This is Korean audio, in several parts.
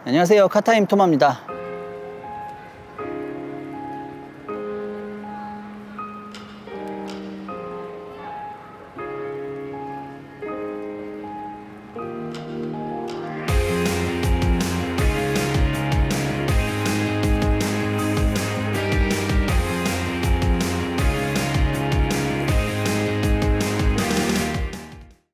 안녕하세요, 카타임 토마입니다.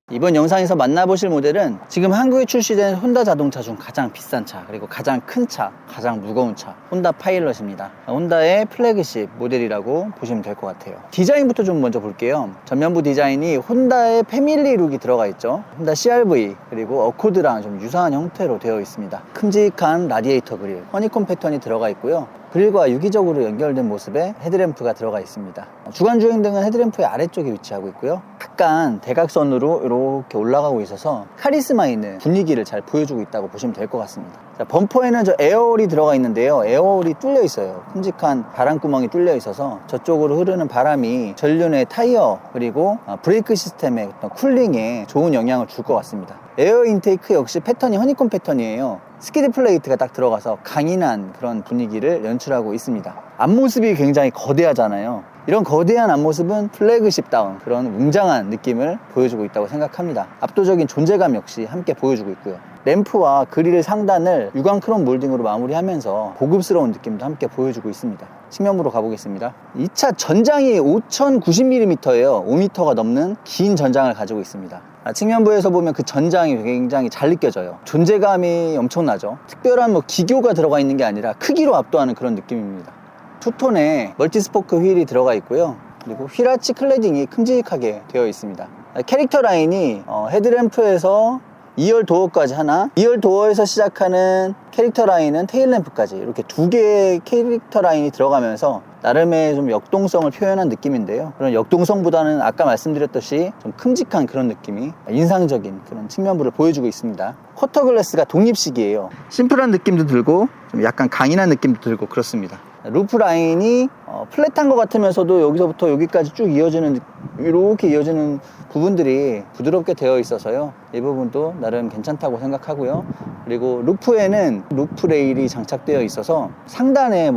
이번 영상에서 만나보실 모델은 지금 한국에 출시된 혼다 자동차 중 가장 비싼 차, 그리고 가장 큰 차, 가장 무거운 차, 혼다 파일럿입니다. 혼다의 플래그십 모델이라고 보시면 될 것 같아요. 디자인부터 좀 먼저 볼게요. 전면부 디자인이 혼다의 패밀리 룩이 들어가 있죠. 혼다 CR-V 그리고 어코드랑 좀 유사한 형태로 되어 있습니다. 큼직한 라디에이터 그릴, 허니콤 패턴이 들어가 있고요. 그릴과 유기적으로 연결된 모습의 헤드램프가 들어가 있습니다. 주간 주행등은 헤드램프의 아래쪽에 위치하고 있고요. 약간 대각선으로 이렇게 올라가고 있어서 카리스마 있는 분위기를 잘 보여주고 있다고 보시면 될 것 같습니다. 자, 범퍼에는 저 에어홀이 들어가 있는데요. 에어홀이 뚫려 있어요. 큼직한 바람구멍이 뚫려 있어서 저쪽으로 흐르는 바람이 전륜의 타이어 그리고 브레이크 시스템의 어떤 쿨링에 좋은 영향을 줄 것 같습니다. 에어 인테이크 역시 패턴이 허니콤 패턴이에요. 스키드 플레이트가 딱 들어가서 강인한 그런 분위기를 연출하고 있습니다. 앞모습이 굉장히 거대하잖아요. 이런 거대한 앞모습은 플래그십다운 그런 웅장한 느낌을 보여주고 있다고 생각합니다. 압도적인 존재감 역시 함께 보여주고 있고요. 램프와 그릴 상단을 유광 크롬 몰딩으로 마무리하면서 고급스러운 느낌도 함께 보여주고 있습니다. 측면부로 가보겠습니다. 이 차 전장이 5090mm예요. 5m가 넘는 긴 전장을 가지고 있습니다. 측면부에서 보면 그 전장이 굉장히 잘 느껴져요. 존재감이 엄청나죠. 특별한 기교가 들어가 있는 게 아니라 크기로 압도하는 그런 느낌입니다. 투톤에 멀티스포크 휠이 들어가 있고요. 그리고 휠아치 클래딩이 큼직하게 되어 있습니다. 캐릭터 라인이 헤드램프에서 2열 도어까지 하나, 2열 도어에서 시작하는 캐릭터 라인은 테일램프까지 이렇게 두 개의 캐릭터 라인이 들어가면서 나름의 좀 역동성을 표현한 느낌인데요. 그런 역동성보다는 아까 말씀드렸듯이 좀 큼직한 그런 느낌이 인상적인 그런 측면부를 보여주고 있습니다. 쿼터 글래스가 독립식이에요. 심플한 느낌도 들고 좀 약간 강인한 느낌도 들고 그렇습니다. 루프 라인이 플랫한 것 같으면서도 여기서부터 여기까지 쭉 이어지는, 이렇게 이어지는 부분들이 부드럽게 되어 있어서요. 이 부분도 나름 괜찮다고 생각하고요. 그리고 루프에는 루프 레일이 장착되어 있어서 상단에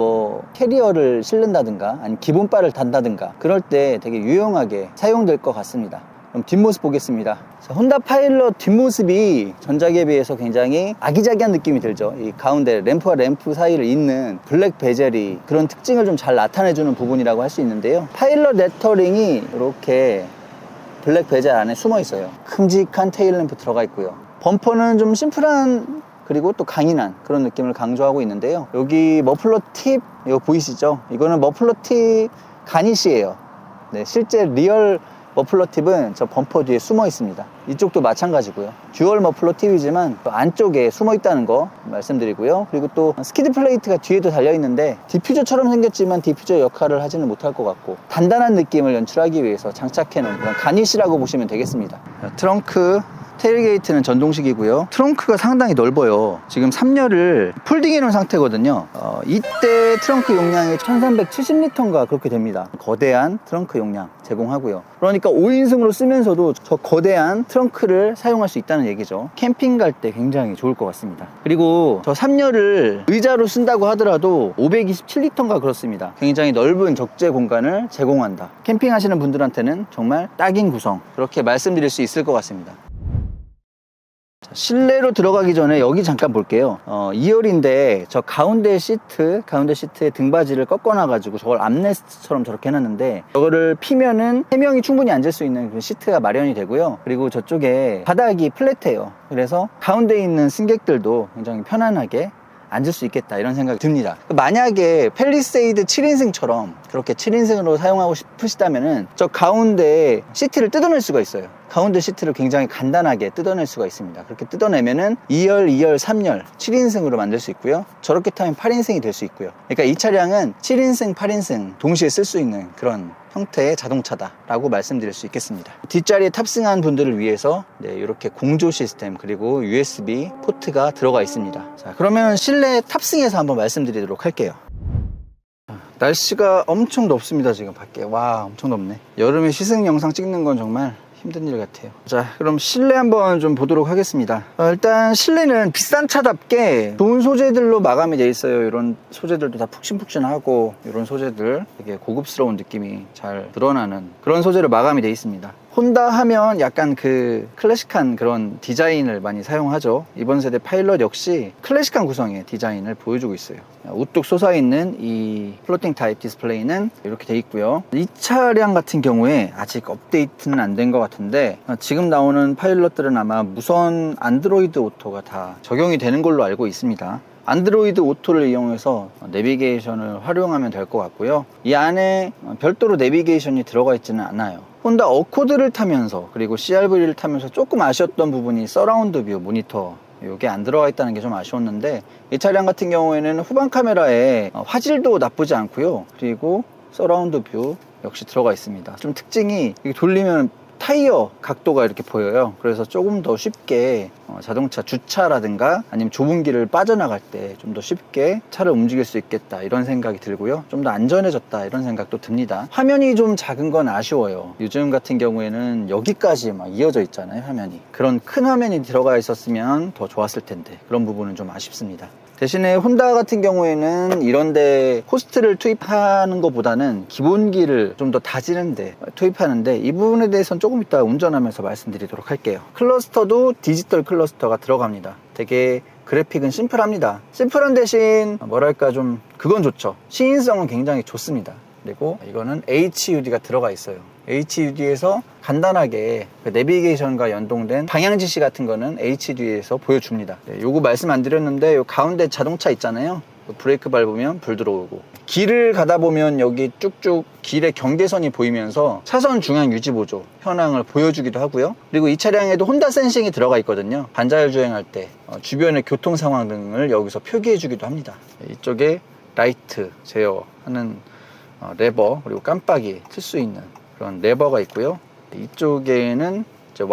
캐리어를 실는다든가 아니면 기본바를 단다든가 그럴 때 되게 유용하게 사용될 것 같습니다. 그럼 뒷모습 보겠습니다. 자, 혼다 파일럿 뒷모습이 전작에 비해서 굉장히 아기자기한 느낌이 들죠. 이 가운데 램프와 램프 사이를 잇는 블랙 베젤이 그런 특징을 좀 잘 나타내주는 부분이라고 할 수 있는데요. 파일럿 레터링이 이렇게 블랙 베젤 안에 숨어 있어요. 큼직한 테일램프 들어가 있고요. 범퍼는 좀 심플한 그리고 또 강인한 그런 느낌을 강조하고 있는데요. 여기 머플러 팁 이거 보이시죠? 이거는 머플러 팁 가니시예요. 네, 실제 리얼 머플러 팁은 저 범퍼 뒤에 숨어 있습니다. 이쪽도 마찬가지고요. 듀얼 머플러 팁이지만 안쪽에 숨어 있다는 거 말씀드리고요. 그리고 또 스키드 플레이트가 뒤에도 달려 있는데 디퓨저처럼 생겼지만 디퓨저 역할을 하지는 못할 것 같고 단단한 느낌을 연출하기 위해서 장착해 놓은 그런 가니시라고 보시면 되겠습니다. 트렁크 테일게이트는 전동식이고요. 트렁크가 상당히 넓어요. 지금 3열을 폴딩해 놓은 상태거든요. 이때 트렁크 용량이 1370리터인가 그렇게 됩니다. 거대한 트렁크 용량 제공하고요. 그러니까 5인승으로 쓰면서도 저 거대한 트렁크를 사용할 수 있다는 얘기죠. 캠핑 갈 때 굉장히 좋을 것 같습니다. 그리고 저 3열을 의자로 쓴다고 하더라도 527리터인가 그렇습니다. 굉장히 넓은 적재 공간을 제공한다. 캠핑하시는 분들한테는 정말 딱인 구성, 그렇게 말씀드릴 수 있을 것 같습니다. 실내로 들어가기 전에 여기 잠깐 볼게요. 2열인데 저 가운데 시트에 등받이를 꺾어놔 가지고 저걸 암레스트처럼 저렇게 해놨는데 저거를 피면은 3명이 충분히 앉을 수 있는 그 시트가 마련이 되고요. 그리고 저쪽에 바닥이 플랫해요. 그래서 가운데 있는 승객들도 굉장히 편안하게 앉을 수 있겠다 이런 생각이 듭니다. 만약에 팰리세이드 7인승처럼 그렇게 7인승으로 사용하고 싶으시다면은 저 가운데 시트를 뜯어낼 수가 있어요. 가운데 시트를 굉장히 간단하게 뜯어낼 수가 있습니다. 그렇게 뜯어내면은 2열, 2열, 3열 7인승으로 만들 수 있고요. 저렇게 타면 8인승이 될 수 있고요. 그러니까 이 차량은 7인승, 8인승 동시에 쓸 수 있는 그런 형태의 자동차다라고 말씀드릴 수 있겠습니다. 뒷자리에 탑승한 분들을 위해서 이렇게 공조 시스템 그리고 USB 포트가 들어가 있습니다. 자, 그러면 실내 탑승해서 한번 말씀드리도록 할게요. 날씨가 엄청 덥습니다. 지금 밖에. 와, 엄청 덥네. 여름에 시승 영상 찍는 건 정말 힘든 일 같아요. 자, 그럼 실내 한번 좀 보도록 하겠습니다. 일단 실내는 비싼 차답게 좋은 소재들로 마감이 돼 있어요. 이런 소재들도 다 푹신푹신하고 이런 소재들 되게 고급스러운 느낌이 잘 드러나는 그런 소재로 마감이 돼 있습니다. 혼다 하면 약간 그 클래식한 그런 디자인을 많이 사용하죠. 이번 세대 파일럿 역시 클래식한 구성의 디자인을 보여주고 있어요. 우뚝 솟아있는 이 플로팅 타입 디스플레이는 이렇게 돼 있고요. 이 차량 같은 경우에 아직 업데이트는 안 된 것 같은데 지금 나오는 파일럿들은 아마 무선 안드로이드 오토가 다 적용이 되는 걸로 알고 있습니다. 안드로이드 오토를 이용해서 내비게이션을 활용하면 될 것 같고요. 이 안에 별도로 내비게이션이 들어가 있지는 않아요. 혼다 어코드를 타면서 그리고 CR-V를 타면서 조금 아쉬웠던 부분이 서라운드 뷰 모니터, 이게 안 들어가 있다는 게 좀 아쉬웠는데, 이 차량 같은 경우에는 후방 카메라에 화질도 나쁘지 않고요. 그리고 서라운드 뷰 역시 들어가 있습니다. 좀 특징이 이게 돌리면 타이어 각도가 이렇게 보여요. 그래서 조금 더 쉽게 자동차 주차라든가 아니면 좁은 길을 빠져나갈 때 좀 더 쉽게 차를 움직일 수 있겠다, 이런 생각이 들고요. 좀 더 안전해졌다, 이런 생각도 듭니다. 화면이 좀 작은 건 아쉬워요. 요즘 같은 경우에는 여기까지 막 이어져 있잖아요, 화면이. 그런 큰 화면이 들어가 있었으면 더 좋았을 텐데 그런 부분은 좀 아쉽습니다. 대신에 혼다 같은 경우에는 이런데 호스트를 투입하는 것보다는 기본기를 좀 더 다지는데 투입하는데, 이 부분에 대해서는 조금 이따 운전하면서 말씀드리도록 할게요. 클러스터도 디지털 클러스터가 들어갑니다. 되게 그래픽은 심플합니다. 심플한 대신 뭐랄까 좀 그건 좋죠. 시인성은 굉장히 좋습니다. 그리고 이거는 HUD가 들어가 있어요. HUD에서 간단하게 그 내비게이션과 연동된 방향 지시 같은 거는 HUD에서 보여줍니다. 요거 말씀 안 드렸는데 요 가운데 자동차 있잖아요. 브레이크 밟으면 불 들어오고, 길을 가다 보면 여기 쭉쭉 길의 경계선이 보이면서 차선 중앙 유지 보조 현황을 보여주기도 하고요. 그리고 이 차량에도 혼다 센싱이 들어가 있거든요. 반자율 주행할 때 주변의 교통 상황 등을 여기서 표기해 주기도 합니다. 이쪽에 라이트 제어하는 레버, 그리고 깜빡이 틀 수 있는 그런 레버가 있고요. 이쪽에는 이제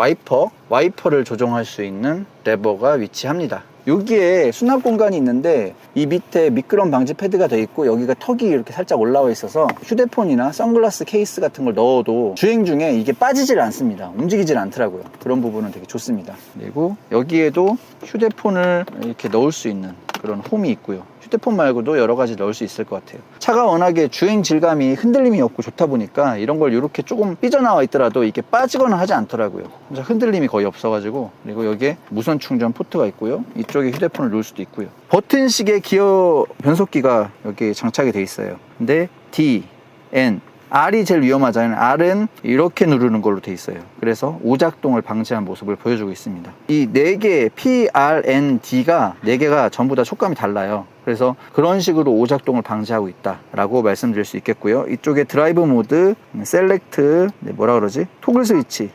와이퍼를 조정할 수 있는 레버가 위치합니다. 여기에 수납 공간이 있는데 이 밑에 미끄럼 방지 패드가 되어 있고, 여기가 턱이 이렇게 살짝 올라와 있어서 휴대폰이나 선글라스 케이스 같은 걸 넣어도 주행 중에 이게 빠지질 않습니다. 움직이질 않더라고요. 그런 부분은 되게 좋습니다. 그리고 여기에도 휴대폰을 이렇게 넣을 수 있는 그런 홈이 있고요. 휴대폰 말고도 여러 가지 넣을 수 있을 것 같아요. 차가 워낙에 주행 질감이 흔들림이 없고 좋다 보니까 이런 걸 이렇게 조금 삐져나와 있더라도 이게 빠지거나 하지 않더라고요. 흔들림이 거의 없어가지고. 그리고 여기에 무선 충전 포트가 있고요. 이쪽에 휴대폰을 놓을 수도 있고요. 버튼식의 기어 변속기가 여기 장착이 돼 있어요. 근데 D, N, R이 제일 위험하잖아요. R은 이렇게 누르는 걸로 돼 있어요. 그래서 오작동을 방지한 모습을 보여주고 있습니다. 이 4개 P, R, N, D가 4개가 전부 다 촉감이 달라요. 그래서 그런 식으로 오작동을 방지하고 있다라고 말씀드릴 수 있겠고요. 이쪽에 드라이브 모드, 셀렉트, 뭐라 그러지? 토글 스위치,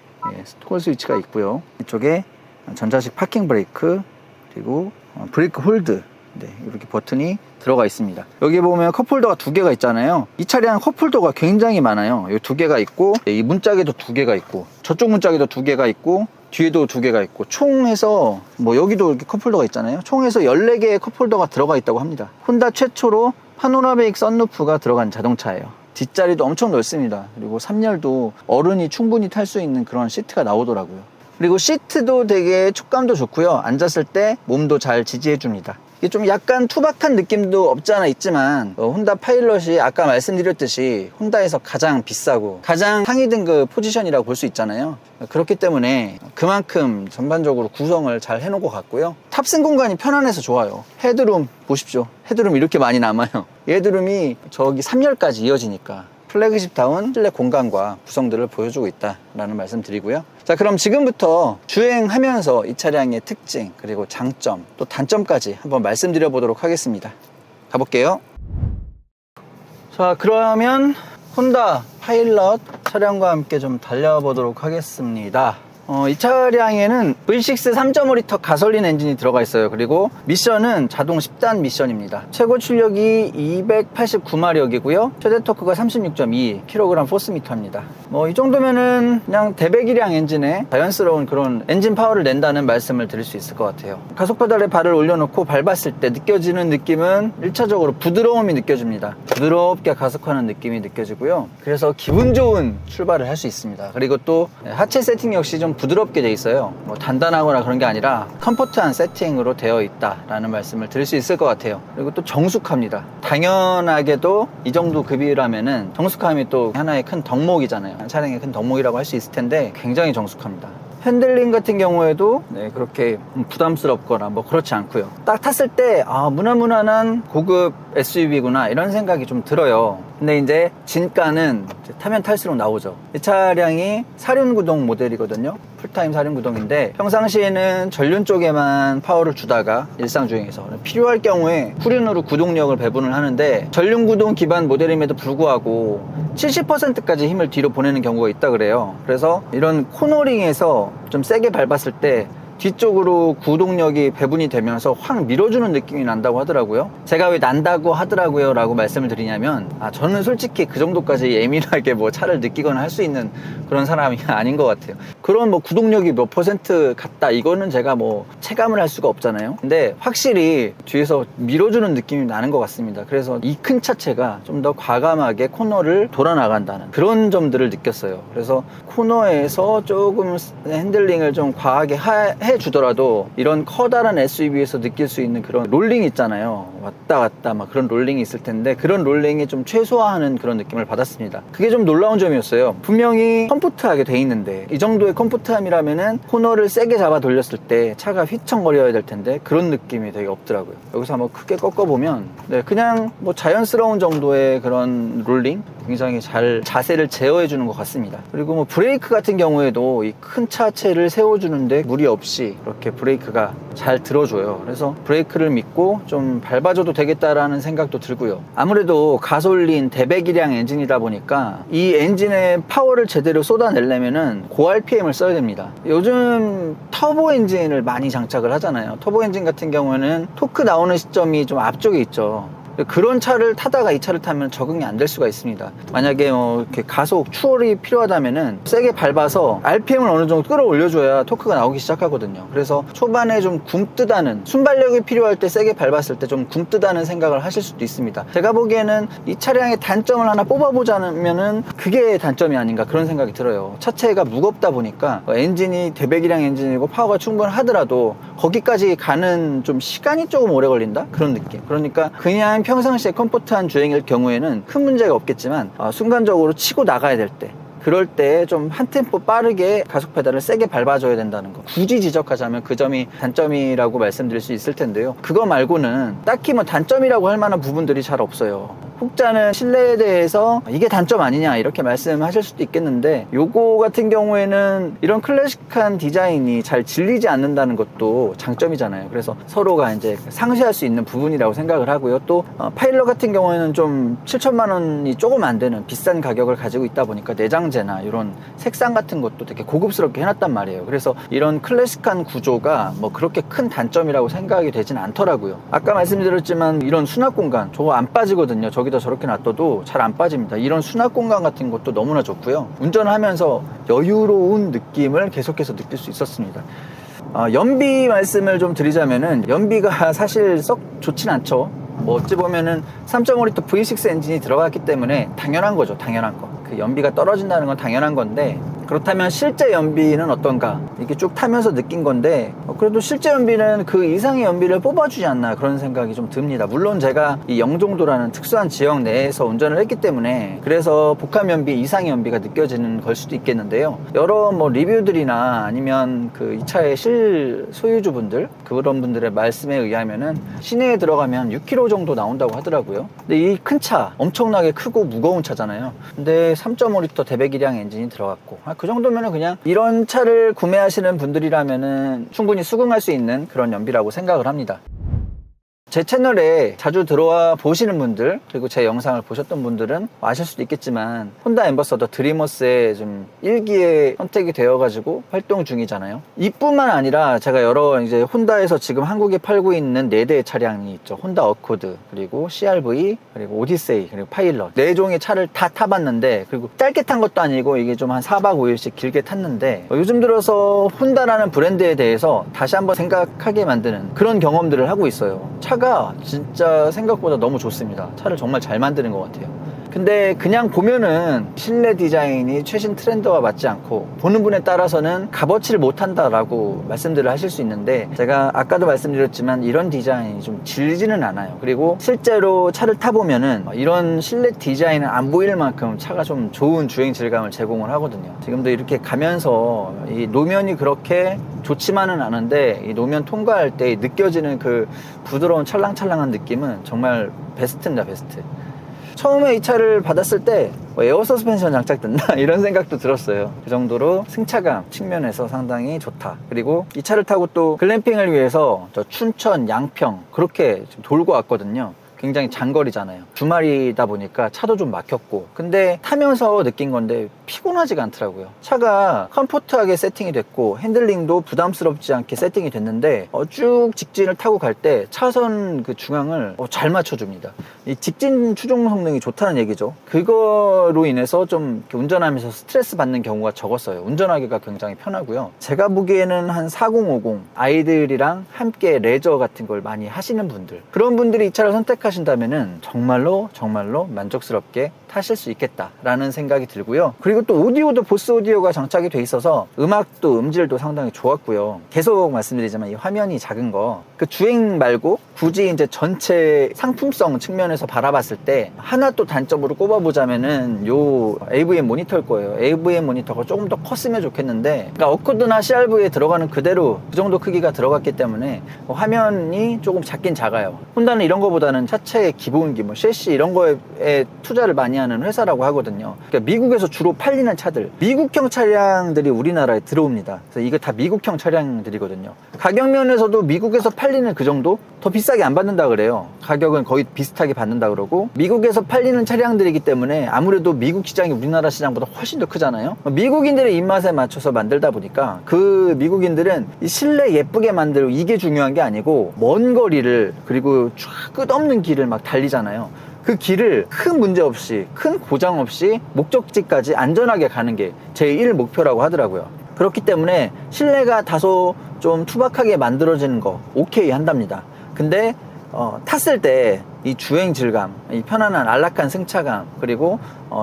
토글 스위치가 있고요. 이쪽에 전자식 파킹 브레이크, 그리고 브레이크 홀드, 이렇게 버튼이 들어가 있습니다. 여기 보면 컵홀더가 2개가 있잖아요. 이 차량 컵홀더가 굉장히 많아요. 이 2개가 있고, 이 문짝에도 2개가 있고, 저쪽 문짝에도 2개가 있고, 뒤에도 2개가 있고, 총해서 여기도 이렇게 컵홀더가 있잖아요. 총해서 14개의 컵홀더가 들어가 있다고 합니다. 혼다 최초로 파노라믹 선루프가 들어간 자동차예요. 뒷자리도 엄청 넓습니다. 그리고 3열도 어른이 충분히 탈 수 있는 그런 시트가 나오더라고요. 그리고 시트도 되게 촉감도 좋고요. 앉았을 때 몸도 잘 지지해 줍니다. 이게 좀 약간 투박한 느낌도 없지 않아 있지만, 혼다 파일럿이 아까 말씀드렸듯이 혼다에서 가장 비싸고 가장 상위 등급 포지션이라고 볼 수 있잖아요. 그렇기 때문에 그만큼 전반적으로 구성을 잘 해놓은 것 같고요. 탑승 공간이 편안해서 좋아요. 헤드룸 보십시오. 헤드룸 이렇게 많이 남아요. 헤드룸이 저기 3열까지 이어지니까 플래그십다운 실내 공간과 구성들을 보여주고 있다라는 말씀 드리고요. 자, 그럼 지금부터 주행하면서 이 차량의 특징, 그리고 장점, 또 단점까지 한번 말씀드려 보도록 하겠습니다. 가볼게요. 자, 그러면 혼다 파일럿 차량과 함께 좀 달려보도록 하겠습니다. 이 차량에는 V6 3.5L 가솔린 엔진이 들어가 있어요. 그리고 미션은 자동 10단 미션입니다. 최고 출력이 289마력이고요. 최대 토크가 36.2kg 포스미터입니다. 이 정도면은 그냥 대배기량 엔진에 자연스러운 그런 엔진 파워를 낸다는 말씀을 드릴 수 있을 것 같아요. 가속 페달에 발을 올려놓고 밟았을 때 느껴지는 느낌은 1차적으로 부드러움이 느껴집니다. 부드럽게 가속하는 느낌이 느껴지고요. 그래서 기분 좋은 출발을 할 수 있습니다. 그리고 또 하체 세팅 역시 좀 부드럽게 돼 있어요. 단단하거나 그런 게 아니라 컴포트한 세팅으로 되어 있다라는 말씀을 드릴 수 있을 것 같아요. 그리고 또 정숙합니다. 당연하게도 이 정도 급이라면은 정숙함이 또 하나의 큰 덕목이잖아요. 차량의 큰 덕목이라고 할 수 있을 텐데 굉장히 정숙합니다. 핸들링 같은 경우에도 그렇게 부담스럽거나 그렇지 않고요. 딱 탔을 때 무난무난한 고급 SUV구나 이런 생각이 좀 들어요. 근데 이제 진가는 타면 탈수록 나오죠. 이 차량이 사륜구동 모델이거든요. 풀타임 사륜구동인데 평상시에는 전륜 쪽에만 파워를 주다가 일상주행에서 필요할 경우에 후륜으로 구동력을 배분을 하는데 전륜구동 기반 모델임에도 불구하고 70%까지 힘을 뒤로 보내는 경우가 있다 그래요. 그래서 이런 코너링에서 좀 세게 밟았을 때 뒤쪽으로 구동력이 배분이 되면서 확 밀어주는 느낌이 난다고 하더라고요. 제가 왜 난다고 하더라고요 라고 말씀을 드리냐면 저는 솔직히 그 정도까지 예민하게 차를 느끼거나 할 수 있는 그런 사람이 아닌 것 같아요. 그런 구동력이 몇 퍼센트 같다 이거는 제가 체감을 할 수가 없잖아요. 근데 확실히 뒤에서 밀어주는 느낌이 나는 것 같습니다. 그래서 이 큰 차체가 좀 더 과감하게 코너를 돌아 나간다는 그런 점들을 느꼈어요. 그래서 코너에서 조금 핸들링을 좀 과하게 해주더라도 이런 커다란 SUV에서 느낄 수 있는 그런 롤링 있잖아요. 왔다 갔다 그런 롤링이 있을 텐데 그런 롤링이 좀 최소화하는 그런 느낌을 받았습니다. 그게 좀 놀라운 점이었어요. 분명히 컴포트하게 돼 있는데 이 정도의 컴포트함이라면은 코너를 세게 잡아 돌렸을 때 차가 휘청거려야 될 텐데 그런 느낌이 되게 없더라고요. 여기서 한번 크게 꺾어보면 그냥 자연스러운 정도의 그런 롤링 굉장히 잘 자세를 제어해 주는 것 같습니다. 그리고 브레이크 같은 경우에도 이 큰 차체를 세워주는데 무리 없이 그렇게 브레이크가 잘 들어줘요. 그래서 브레이크를 믿고 좀 밟아줘도 되겠다라는 생각도 들고요. 아무래도 가솔린 대배기량 엔진이다 보니까 이 엔진의 파워를 제대로 쏟아내려면은 고RPM을 써야 됩니다. 요즘 터보 엔진을 많이 장착을 하잖아요. 터보 엔진 같은 경우에는 토크 나오는 시점이 좀 앞쪽에 있죠. 그런 차를 타다가 이 차를 타면 적응이 안 될 수가 있습니다. 만약에 이렇게 가속 추월이 필요하다면은 세게 밟아서 RPM을 어느 정도 끌어올려줘야 토크가 나오기 시작하거든요. 그래서 초반에 좀 굼뜨다는 순발력이 필요할 때 세게 밟았을 때 좀 굼뜨다는 생각을 하실 수도 있습니다. 제가 보기에는 이 차량의 단점을 하나 뽑아보자면은 그게 단점이 아닌가 그런 생각이 들어요. 차체가 무겁다 보니까 엔진이 대배기량 엔진이고 파워가 충분하더라도 거기까지 가는 좀 시간이 조금 오래 걸린다? 그런 느낌. 그러니까 그냥 평상시에 컴포트한 주행일 경우에는 큰 문제가 없겠지만 순간적으로 치고 나가야 될 때 그럴 때 좀 한 템포 빠르게 가속 페달을 세게 밟아줘야 된다는 거. 굳이 지적하자면 그 점이 단점이라고 말씀드릴 수 있을 텐데요. 그거 말고는 딱히 단점이라고 할 만한 부분들이 잘 없어요. 혹자는 실내에 대해서 이게 단점 아니냐 이렇게 말씀하실 수도 있겠는데 요거 같은 경우에는 이런 클래식한 디자인이 잘 질리지 않는다는 것도 장점이잖아요. 그래서 서로가 이제 상쇄할 수 있는 부분이라고 생각을 하고요. 또 파일럿 같은 경우에는 좀 7천만 원이 조금 안 되는 비싼 가격을 가지고 있다 보니까 내장재나 이런 색상 같은 것도 되게 고급스럽게 해놨단 말이에요. 그래서 이런 클래식한 구조가 그렇게 큰 단점이라고 생각이 되진 않더라고요. 아까 말씀드렸지만 이런 수납 공간 저거 안 빠지거든요. 저기다 저렇게 놔둬도 잘 안 빠집니다. 이런 수납 공간 같은 것도 너무나 좋고요. 운전을 하면서 여유로운 느낌을 계속해서 느낄 수 있었습니다. 연비 말씀을 좀 드리자면은 연비가 사실 썩 좋진 않죠. 어찌 보면은 3.5L V6 엔진이 들어갔기 때문에 당연한 거죠. 당연한 거. 그 연비가 떨어진다는 건 당연한 건데 그렇다면 실제 연비는 어떤가 이렇게 쭉 타면서 느낀 건데 그래도 실제 연비는 그 이상의 연비를 뽑아주지 않나 그런 생각이 좀 듭니다. 물론 제가 이 영종도라는 특수한 지역 내에서 운전을 했기 때문에 그래서 복합 연비 이상의 연비가 느껴지는 걸 수도 있겠는데요. 여러 리뷰들이나 아니면 그 이 차의 실소유주분들 그런 분들의 말씀에 의하면은 시내에 들어가면 6km 정도 나온다고 하더라고요. 근데 이 큰 차 엄청나게 크고 무거운 차잖아요. 근데 3.5L 대배기량 엔진이 들어갔고 그 정도면은 그냥 이런 차를 구매하시는 분들이라면은 충분히 수긍할 수 있는 그런 연비라고 생각을 합니다. 제 채널에 자주 들어와 보시는 분들, 그리고 제 영상을 보셨던 분들은 아실 수도 있겠지만 혼다 앰버서더 드리머스의 좀 1기에 선택이 되어가지고 활동 중이잖아요. 이뿐만 아니라 제가 여러 이제 혼다에서 지금 한국에 팔고 있는 4대의 차량이 있죠. 혼다 어코드, 그리고 CR-V, 그리고 오디세이, 그리고 파일럿. 4종의 차를 다 타봤는데, 그리고 짧게 탄 것도 아니고 이게 좀 한 4박 5일씩 길게 탔는데, 요즘 들어서 혼다라는 브랜드에 대해서 다시 한번 생각하게 만드는 그런 경험들을 하고 있어요. 차가 진짜 생각보다 너무 좋습니다. 차를 정말 잘 만드는 것 같아요. 근데 그냥 보면은 실내 디자인이 최신 트렌드와 맞지 않고 보는 분에 따라서는 값어치를 못한다라고 말씀들을 하실 수 있는데, 제가 아까도 말씀드렸지만 이런 디자인이 좀 질지는 않아요. 그리고 실제로 차를 타보면은 이런 실내 디자인은 안 보일 만큼 차가 좀 좋은 주행 질감을 제공을 하거든요. 지금도 이렇게 가면서 이 노면이 그렇게 좋지만은 않은데 이 노면 통과할 때 느껴지는 그 부드러운 찰랑찰랑한 느낌은 정말 베스트입니다. 베스트. 처음에 이 차를 받았을 때 에어 서스펜션 장착된다 이런 생각도 들었어요. 그 정도로 승차감 측면에서 상당히 좋다. 그리고 이 차를 타고 또 글램핑을 위해서 저 춘천, 양평 그렇게 좀 돌고 왔거든요. 굉장히 장거리잖아요. 주말이다 보니까 차도 좀 막혔고, 근데 타면서 느낀 건데 피곤하지가 않더라고요. 차가 컴포트하게 세팅이 됐고 핸들링도 부담스럽지 않게 세팅이 됐는데 쭉 직진을 타고 갈 때 차선 그 중앙을 잘 맞춰줍니다. 이 직진 추종 성능이 좋다는 얘기죠. 그거로 인해서 좀 운전하면서 스트레스 받는 경우가 적었어요. 운전하기가 굉장히 편하고요. 제가 보기에는 한 4050 아이들이랑 함께 레저 같은 걸 많이 하시는 분들, 그런 분들이 이 차를 선택하신다면은 정말로 만족스럽게 타실 수 있겠다라는 생각이 들고요. 그리고 또 오디오도 보스 오디오가 장착이 돼 있어서 음악도 음질도 상당히 좋았고요. 계속 말씀드리지만 이 화면이 작은 거, 그 주행 말고 굳이 이제 전체 상품성 측면에서 바라봤을 때 하나 또 단점으로 꼽아보자면은 요 AVM 모니터일 거예요. AVM 모니터가 조금 더 컸으면 좋겠는데, 그러니까 어코드나 CR-V에 들어가는 그대로 그 정도 크기가 들어갔기 때문에 화면이 조금 작긴 작아요. 혼다는 이런 거보다는 차체의 기본기, 뭐 셰시 이런 거에 투자를 많이 하는 회사라고 하거든요. 그러니까 미국에서 주로 팔리는 차들, 미국형 차량들이 우리나라에 들어옵니다. 그래서 이거 다 미국형 차량들이거든요. 가격 면에서도 미국에서 팔리는 그 정도? 더 비싸게 안 받는다 그래요. 가격은 거의 비슷하게 받는다 그러고, 미국에서 팔리는 차량들이기 때문에 아무래도 미국 시장이 우리나라 시장보다 훨씬 더 크잖아요. 미국인들의 입맛에 맞춰서 만들다 보니까 그 미국인들은 이 실내 예쁘게 만들고 이게 중요한 게 아니고 먼 거리를, 그리고 쫙 끝없는 길을 막 달리잖아요. 그 길을 큰 문제 없이, 큰 고장 없이 목적지까지 안전하게 가는 게 제1 목표라고 하더라고요. 그렇기 때문에 실내가 다소 좀 투박하게 만들어지는 거 오케이 한답니다. 근데 탔을 때 이 주행 질감, 이 편안한 안락한 승차감, 그리고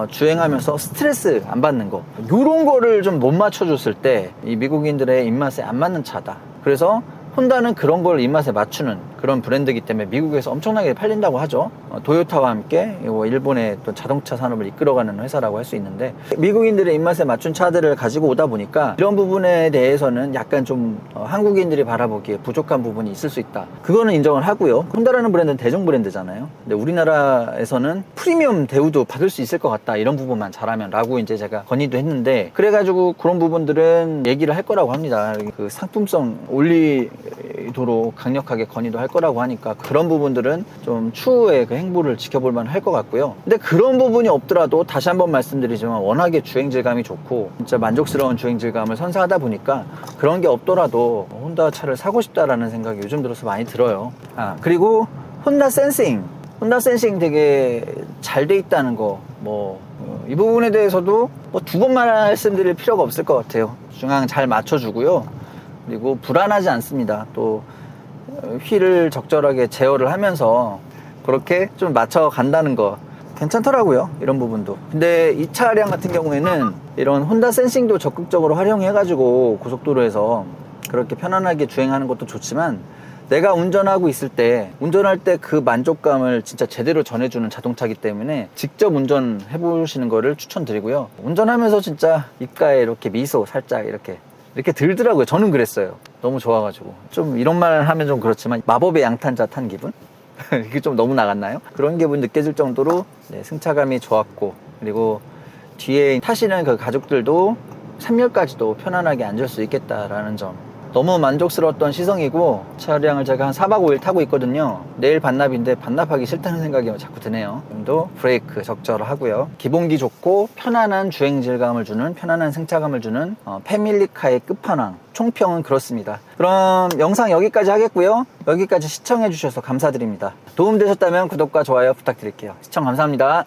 주행하면서 스트레스 안 받는 거, 요런 거를 좀 못 맞춰줬을 때 이 미국인들의 입맛에 안 맞는 차다. 그래서 혼다는 그런 걸 입맛에 맞추는 그런 브랜드이기 때문에 미국에서 엄청나게 팔린다고 하죠. 도요타와 함께 일본의 또 자동차 산업을 이끌어가는 회사라고 할 수 있는데, 미국인들의 입맛에 맞춘 차들을 가지고 오다 보니까 이런 부분에 대해서는 약간 좀 한국인들이 바라보기에 부족한 부분이 있을 수 있다. 그거는 인정을 하고요. 혼다라는 브랜드는 대중 브랜드잖아요. 근데 우리나라에서는 프리미엄 대우도 받을 수 있을 것 같다, 이런 부분만 잘하면 라고 이제 제가 건의도 했는데, 그래가지고 그런 부분들은 얘기를 할 거라고 합니다. 그 상품성 올리도록 강력하게 건의도 할 거라고 하니까 그런 부분들은 좀 추후에 그 행보를 지켜볼 만 할 것 같고요. 근데 그런 부분이 없더라도 다시 한번 말씀드리지만 워낙에 주행 질감이 좋고 진짜 만족스러운 주행 질감을 선사하다 보니까 그런 게 없더라도 혼다 차를 사고 싶다라는 생각이 요즘 들어서 많이 들어요. 그리고 혼다 센싱 되게 잘 돼 있다는 거, 이 부분에 대해서도 두 번 말씀드릴 필요가 없을 것 같아요. 중앙 잘 맞춰주고요. 그리고 불안하지 않습니다. 또 휠을 적절하게 제어를 하면서 그렇게 좀 맞춰 간다는 거 괜찮더라고요. 이런 부분도. 근데 이 차량 같은 경우에는 이런 혼다 센싱도 적극적으로 활용해 가지고 고속도로에서 그렇게 편안하게 주행하는 것도 좋지만, 내가 운전하고 있을 때, 운전할 때 그 만족감을 진짜 제대로 전해주는 자동차이기 때문에 직접 운전해 보시는 거를 추천드리고요. 운전하면서 진짜 입가에 이렇게 미소 살짝 이렇게 들더라고요. 저는 그랬어요. 너무 좋아가지고. 좀 이런 말 하면 좀 그렇지만 마법의 양탄자 탄 기분? 이게 좀 너무 나갔나요? 그런 기분 느껴질 정도로 승차감이 좋았고, 그리고 뒤에 타시는 그 가족들도 3열까지도 편안하게 앉을 수 있겠다라는 점 너무 만족스러웠던 시성이고, 차량을 제가 한 4박 5일 타고 있거든요. 내일 반납인데 반납하기 싫다는 생각이 자꾸 드네요. 좀더 브레이크 적절하고요. 기본기 좋고 편안한 주행 질감을 주는, 편안한 승차감을 주는 패밀리카의 끝판왕. 총평은 그렇습니다. 그럼 영상 여기까지 하겠고요. 여기까지 시청해 주셔서 감사드립니다. 도움되셨다면 구독과 좋아요 부탁드릴게요. 시청 감사합니다.